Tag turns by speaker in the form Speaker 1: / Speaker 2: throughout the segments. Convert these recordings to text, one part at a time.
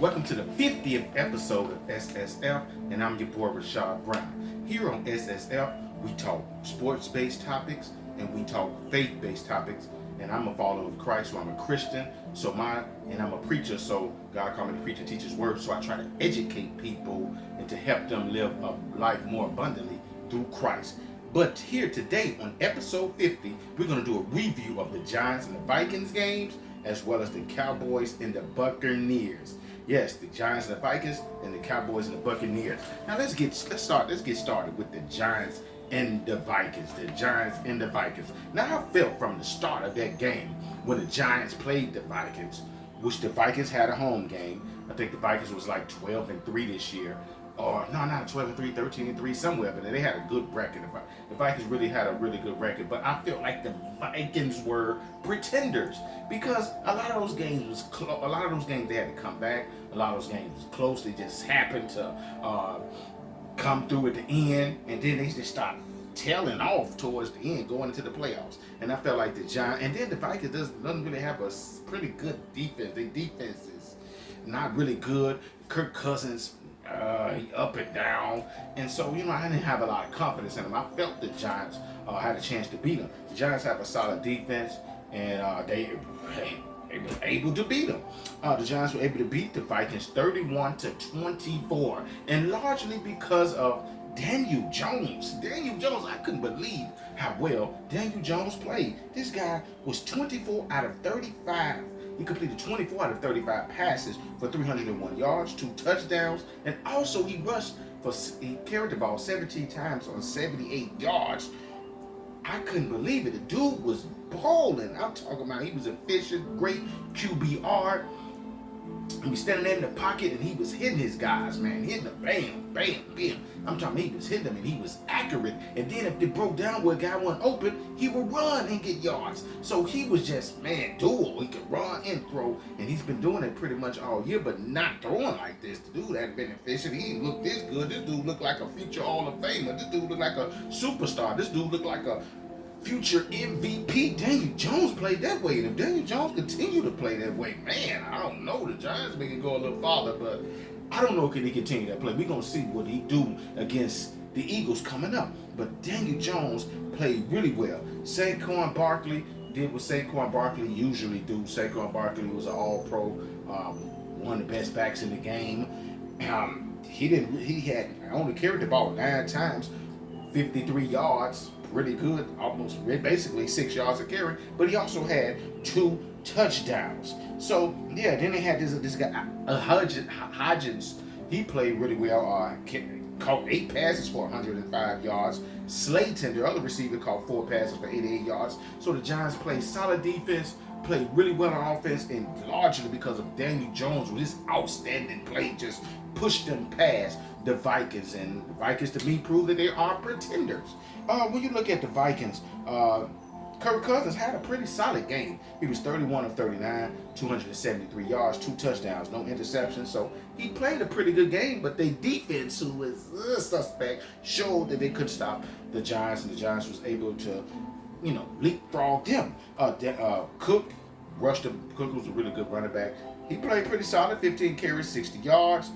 Speaker 1: Welcome to the 50th episode of SSF, and I'm your boy Rashad Brown. Here on SSF, we talk sports-based topics and we talk faith-based topics. And I'm a follower of Christ, so I'm a Christian. And I'm a preacher, so God called me to preach and teach His word. So I try to educate people and to help them live a life more abundantly through Christ. But here today on episode 50, we're going to do a review of the Giants and the Vikings games, as well as the Cowboys and the Buccaneers. Yes, the Giants and the Vikings and the Cowboys and the Buccaneers. Now let's get started with the Giants and the Vikings. The Giants and the Vikings. Now I felt from the start of that game when the Giants played the Vikings, which the Vikings had a home game. I think the Vikings was like 12-3 this year. Or no, not 12-3, 13-3, somewhere, but they had a good record. The Vikings really had a really good record, but I felt like the Vikings were pretenders because a lot of those games was a lot of those games they had to come back. A lot of those games was close. They just happened to come through at the end, and then they just stopped tailing off towards the end, going into the playoffs. And I felt like the Giants, and then the Vikings doesn't really have a pretty good defense. Their defense is not really good. Kirk Cousins. Up and down, and so I didn't have a lot of confidence in them. I felt the Giants had a chance to beat them. The Giants have a solid defense, and they were able to beat them. The Giants were able to beat the Vikings 31-24, and largely because of Daniel Jones. I couldn't believe how well Daniel Jones played. This guy was 24 out of 35. He completed 24 out of 35 passes for 301 yards, 2 touchdowns, and also he carried the ball 17 times on 78 yards. I couldn't believe it. The dude was balling. I'm talking about he was efficient, great QBR. He was standing there in the pocket and he was hitting his guys, man. Hitting them, bam, bam, bam. I'm talking he was hitting them and he was accurate. And then if they broke down where a guy wasn't open, he would run and get yards. So he was just, dual. He could run and throw. And he's been doing it pretty much all year, but not throwing like this. The dude hadn't been efficient. He didn't look this good. This dude looked like a future Hall of Famer. This dude looked like a superstar. This dude looked like a future MVP. Daniel Jones played that way, and if Daniel Jones continue to play that way, man, I don't know. The Giants may go a little farther, but I don't know can he continue that play. We're gonna see what he do against the Eagles coming up. But Daniel Jones played really well. Saquon Barkley did what Saquon Barkley usually do. Saquon Barkley was an All-Pro, one of the best backs in the game. He had only carried the ball 9 times, 53 yards. Really good, almost basically 6 yards a carry, but he also had 2 touchdowns. So yeah, then they had this guy Hodgins. He played really well. Caught 8 passes for 105 yards. Slayton, the other receiver, caught 4 passes for 88 yards. So the Giants played solid defense, played really well on offense, and largely because of Daniel Jones with his outstanding play, just pushed them past the Vikings. And the Vikings, to me, prove that they are pretenders. When you look at the Vikings, Kirk Cousins had a pretty solid game. He was 31 of 39, 273 yards, 2 touchdowns, no interceptions. So he played a pretty good game, but their defense, who was suspect, showed that they could stop the Giants, and the Giants was able to, leapfrog them. Cook rushed him. Cook was a really good running back. He played pretty solid, 15 carries, 60 yards.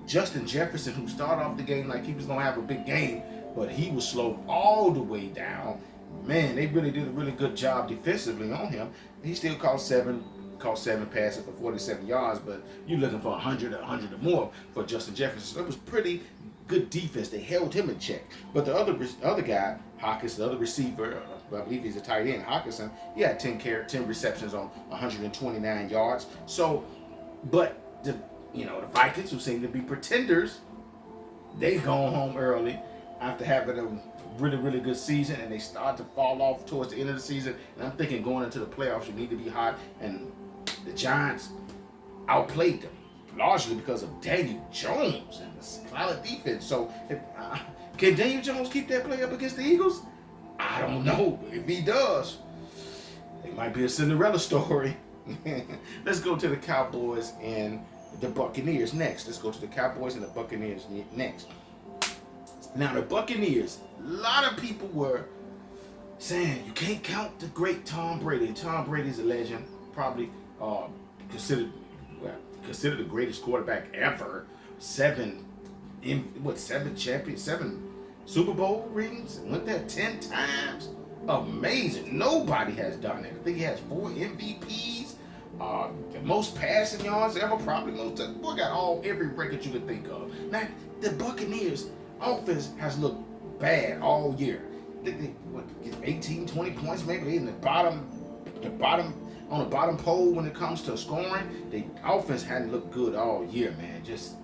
Speaker 1: Justin Jefferson, who started off the game like he was going to have a big game, but he was slowed all the way down. Man, they really did a really good job defensively on him. He still caught 7 passes for 47 yards, but you're looking for 100 or more for Justin Jefferson. So it was pretty good defense. They held him in check. But the other guy, Hawkins, the other receiver, I believe he's a tight end, Hawkinson, he had 10 receptions on 129 yards. So, but the Vikings, who seem to be pretenders, they gone home early after having a really, really good season, and they start to fall off towards the end of the season. And I'm thinking going into the playoffs, you need to be hot. And the Giants outplayed them, largely because of Daniel Jones and the solid defense. So, can Daniel Jones keep that play up against the Eagles? I don't know. If he does, it might be a Cinderella story. Let's go to the Cowboys and the Buccaneers next. Let's go to the Cowboys and the Buccaneers next. Now, the Buccaneers, a lot of people were saying you can't count the great Tom Brady. Tom Brady's a legend, probably considered well, considered the greatest quarterback ever. Seven seven Super Bowl rings, went there 10 times. Amazing. Nobody has done it. I think he has 4 MVPs. The most passing yards ever, probably most. Boy got every record you could think of. Now the Buccaneers offense has looked bad all year. They what, get 18, 20 points maybe. They in the bottom on the bottom pole when it comes to scoring. The offense hadn't looked good all year, man. Just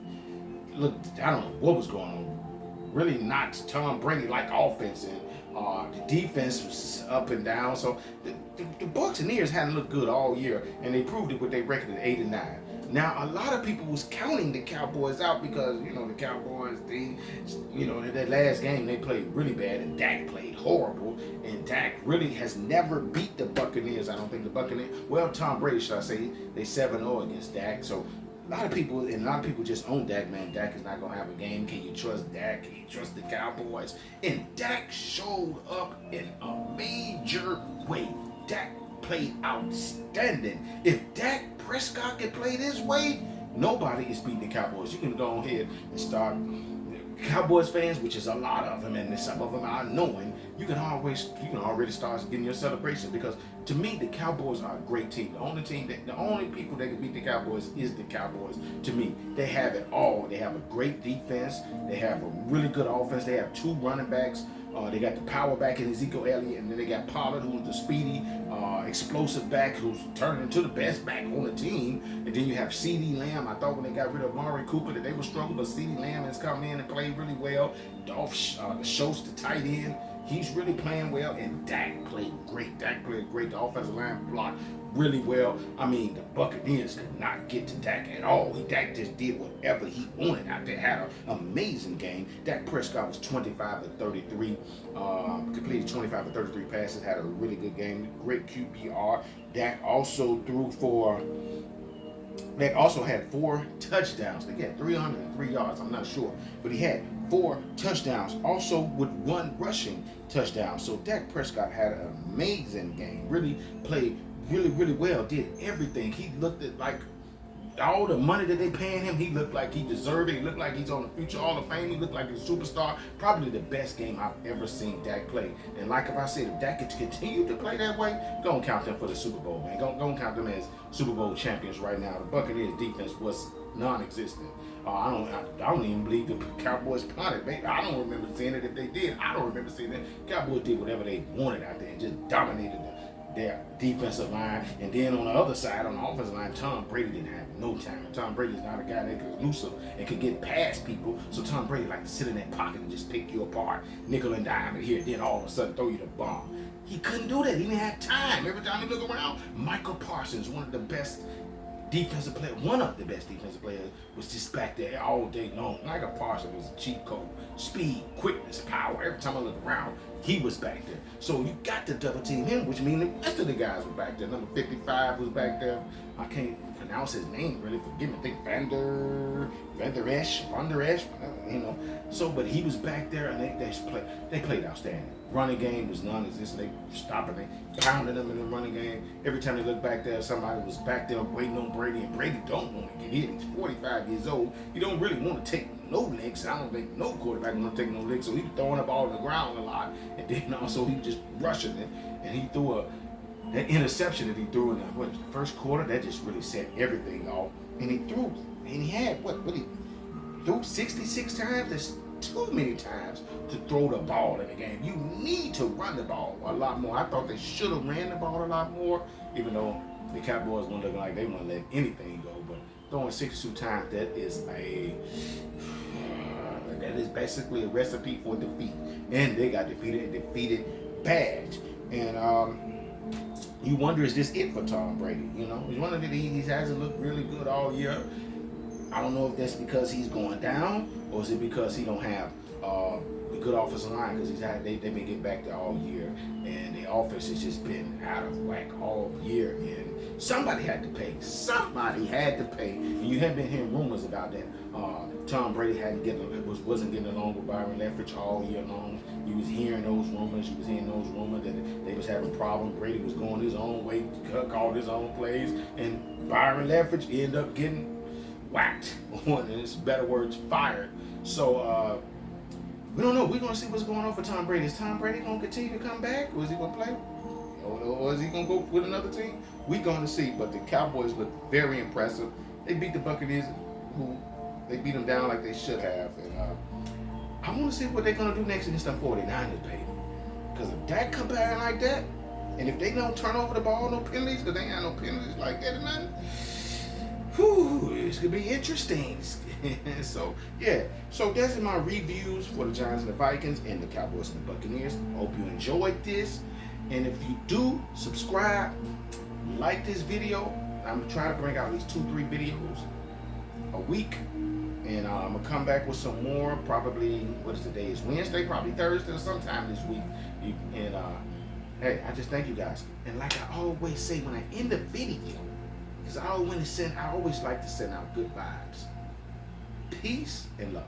Speaker 1: look, I don't know what was going on. Really not Tom Brady like offense, and the defense was up and down. So the Buccaneers hadn't looked good all year, and they proved it with their record at 8-9. Now a lot of people was counting the Cowboys out because the Cowboys, that last game they played really bad and Dak played horrible, and Dak really has never beat the Buccaneers. I don't think the Buccaneers. Well, Tom Brady, should I say, they 7-0 against Dak. So a lot of people just own Dak, man. Dak is not going to have a game. Can you trust Dak? Can you trust the Cowboys? And Dak showed up in a major way. Dak played outstanding. If Dak Prescott can play this way, nobody is beating the Cowboys. You can go ahead and start Cowboys fans, which is a lot of them, and some of them are knowing. You can already start getting your celebration, because to me the Cowboys are a great team. The only people that can beat the Cowboys is the Cowboys. To me, they have it all. They have a great defense. They have a really good offense. They have 2 running backs. They got the power back in Ezekiel Elliott, and then they got Pollard, who's the speedy, explosive back, who's turning into the best back on the team. And then you have CeeDee Lamb. I thought when they got rid of Amari Cooper that they would struggle, but CeeDee Lamb has come in and played really well. Dolph Schultz, the tight end, he's really playing well, and Dak played great. The offensive line blocked really well. I mean, the Buccaneers could not get to Dak at all. Dak just did whatever he wanted out there. Had an amazing game. Dak Prescott was 25 of 33, completed 25 of 33 passes, had a really good game. Great QBR. Dak also had 4 touchdowns. They had 303 yards, I'm not sure. But he had 4 touchdowns, also with 1 rushing touchdown. So Dak Prescott had an amazing game. Really played really well, did everything. He looked at like all the money that they paying him, he looked like he deserved it. He looked like he's on the future Hall of Fame. He looked like a superstar. Probably the best game I've ever seen Dak play. And like if I said, if Dak could continue to play that way, go and count them for the Super Bowl, man. Go and count them as Super Bowl champions right now. The Buccaneers defense was non-existent. I don't even believe the Cowboys punted. I don't remember seeing it. If they did, I don't remember seeing it. Cowboys did whatever they wanted out there and just dominated their defensive line. And then on the other side, on the offensive line, Tom Brady didn't have no time. And Tom Brady's not a guy that could elusive and could get past people. So Tom Brady like to sit in that pocket and just pick you apart, nickel and dime it here, then all of a sudden throw you the bomb. He couldn't do that. He didn't have time. Every time you look around, Michael Parsons, one of the best defensive players, was just back there all day long. Michael Parsons was a cheat code. Speed, quickness, power. Every time I look around, he was back there. So you got to double team him, which means the rest of the guys were back there. Number 55 was back there. I can't pronounce his name really. Forgive me. I think Van Der Esch. So, but he was back there, and they played outstanding. Running game was non-existent. They stopping, they pounded them in the running game. Every time they looked back there, somebody was back there waiting on Brady, and Brady don't want to get hit. He's 45 years old. He don't really want to take no licks. I don't think no quarterback want to take no licks, so he was throwing the ball on the ground a lot, and then also he was just rushing it, and he threw that interception that he threw in the first quarter. That just really set everything off, and he threw 66 times. That's too many times to throw the ball in the game. You need to run the ball a lot more. I thought they should have ran the ball a lot more, even though the Cowboys weren't looking like they want to let anything go. But throwing 62 times, that is basically a recipe for defeat. And they got defeated bad. And you wonder, is this it for Tom Brady? You wonder that he hasn't looked really good all year. I don't know if that's because he's going down, or is it because he don't have a good offensive line, because they've been getting back there all year, and they the offense has just been out of whack all year, and somebody had to pay. Somebody had to pay, and you have been hearing rumors about that. Tom Brady wasn't getting along with Byron Leftwich all year long. You was hearing those rumors. That they was having problems. Brady was going his own way, called his own plays, and Byron Leftwich ended up getting whacked, or in its better words, fired. So we don't know. We're gonna see what's going on for Tom Brady. Is Tom Brady gonna continue to come back, or is he gonna play? Or is he gonna go with another team? We're gonna see. But the Cowboys look very impressive. They beat the Buccaneers, who they beat them down like they should have. And I want to see what they're gonna do next against the 49ers, baby. Because if Dak come back like that, and if they don't turn over the ball, no penalties, because they ain't got no penalties like that or nothing, whew, it's gonna be interesting. So that's my reviews for the Giants and the Vikings and the Cowboys and the Buccaneers. Hope you enjoyed this, and if you do, subscribe, like this video. I'm trying to bring out at least 2-3 videos a week, and I'm gonna come back with some more. Probably, what is today? It's Wednesday, probably Thursday or sometime this week. And hey, I just thank you guys. And like I always say when I end the video, because I always like to send out good vibes. Peace and love.